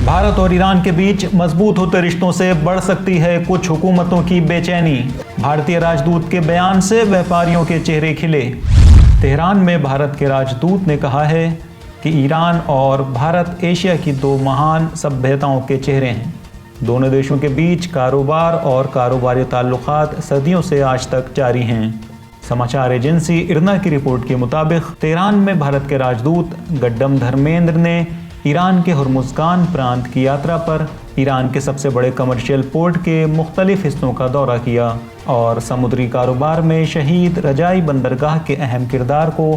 भारत और ईरान के बीच मजबूत होते रिश्तों से बढ़ सकती है कुछ हुकूमतों की बेचैनी। भारतीय राजदूत के बयान से व्यापारियों के चेहरे खिले। तेहरान में भारत के राजदूत ने कहा है कि ईरान और भारत एशिया की दो महान सभ्यताओं के चेहरे हैं। दोनों देशों के बीच कारोबार और कारोबारी ताल्लुकात सदियों से आज तक जारी हैं। समाचार एजेंसी इरना की रिपोर्ट के मुताबिक तेहरान में भारत के राजदूत गड्डम धर्मेंद्र ने ईरान के हुर्मुज़गान प्रांत की यात्रा पर ईरान के सबसे बड़े कमर्शियल पोर्ट के मुख्तलिफ हिस्सों का दौरा किया और समुद्री कारोबार में शहीद रजाई बंदरगाह के अहम किरदार को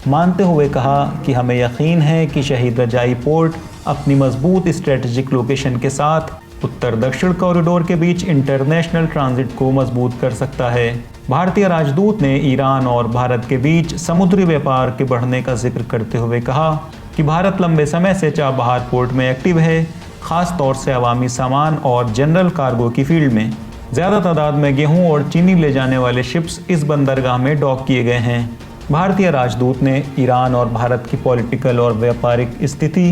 मानते हुए कहा कि हमें यकीन है कि शहीद रजाई पोर्ट अपनी मजबूत स्ट्रेटजिक लोकेशन के साथ उत्तर दक्षिण कॉरिडोर के बीच इंटरनेशनल ट्रांजिट को मजबूत कर सकता है। भारतीय राजदूत ने ईरान और भारत के बीच समुद्री व्यापार के बढ़ने का जिक्र करते हुए कहा कि भारत लंबे समय से चाबहार पोर्ट में एक्टिव है, ख़ास तौर से अवामी सामान और जनरल कार्गो की फील्ड में। ज़्यादा तादाद में गेहूं और चीनी ले जाने वाले शिप्स इस बंदरगाह में डॉक किए गए हैं। भारतीय राजदूत ने ईरान और भारत की पॉलिटिकल और व्यापारिक स्थिति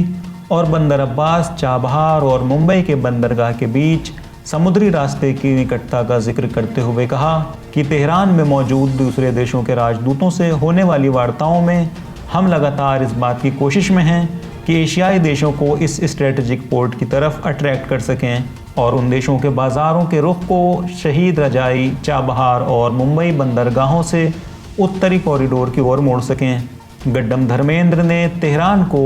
और बंदर अब्बास, चाबहार और मुंबई के बंदरगाह के बीच समुद्री रास्ते की निकटता का जिक्र करते हुए कहा कि तेहरान में मौजूद दूसरे देशों के राजदूतों से होने वाली वार्ताओं में हम लगातार इस बात की कोशिश में हैं कि एशियाई देशों को इस स्ट्रेटजिक पोर्ट की तरफ अट्रैक्ट कर सकें और उन देशों के बाज़ारों के रुख को शहीद रजाई, चाबहार और मुंबई बंदरगाहों से उत्तरी कॉरिडोर की ओर मोड़ सकें। गड्डम धर्मेंद्र ने तेहरान को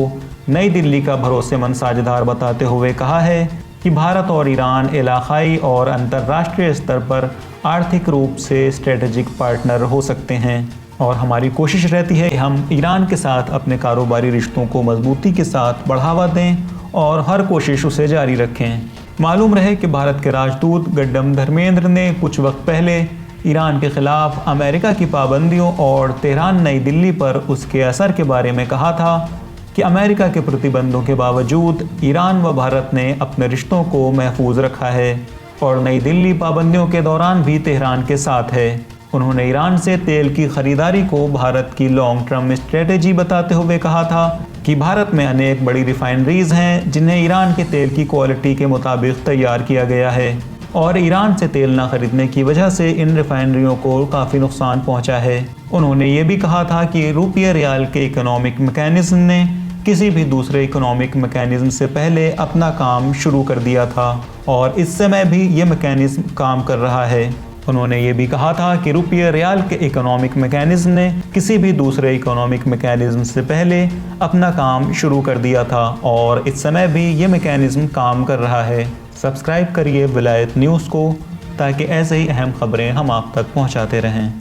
नई दिल्ली का भरोसेमंद साझेदार बताते हुए कहा है कि भारत और ईरान इलाकाई और अंतर्राष्ट्रीय स्तर पर आर्थिक रूप से स्ट्रेटजिक पार्टनर हो सकते हैं और हमारी कोशिश रहती है कि हम ईरान के साथ अपने कारोबारी रिश्तों को मजबूती के साथ बढ़ावा दें और हर कोशिश उसे जारी रखें। मालूम रहे कि भारत के राजदूत गड्डम धर्मेंद्र ने कुछ वक्त पहले ईरान के खिलाफ अमेरिका की पाबंदियों और तेहरान नई दिल्ली पर उसके असर के बारे में कहा था कि अमेरिका के प्रतिबंधों के बावजूद ईरान व भारत ने अपने रिश्तों को महफूज रखा है और नई दिल्ली पाबंदियों के दौरान भी तेहरान के साथ है। उन्होंने ईरान से तेल की खरीदारी को भारत की लॉन्ग टर्म स्ट्रेटेजी बताते हुए कहा था कि भारत में अनेक बड़ी रिफाइनरीज हैं जिन्हें ईरान के तेल की क्वालिटी के मुताबिक तैयार किया गया है और ईरान से तेल ना खरीदने की वजह से इन रिफाइनरियों को काफ़ी नुकसान पहुंचा है। उन्होंने ये भी कहा था कि रुपये रियाल के इकोनॉमिक मैकेनिज्म ने किसी भी दूसरे इकोनॉमिक मैकेनिज्म से पहले अपना काम शुरू कर दिया था और इस समय भी ये मैकेनिज्म काम कर रहा है। उन्होंने ये भी कहा था कि रुपये रियाल के इकोनॉमिक मैकेनिज्म ने किसी भी दूसरे इकोनॉमिक मैकेनिज्म से पहले अपना काम शुरू कर दिया था और इस समय भी ये मैकेनिज्म काम कर रहा है। सब्सक्राइब करिए विलायत न्यूज़ को ताकि ऐसे ही अहम खबरें हम आप तक पहुंचाते रहें।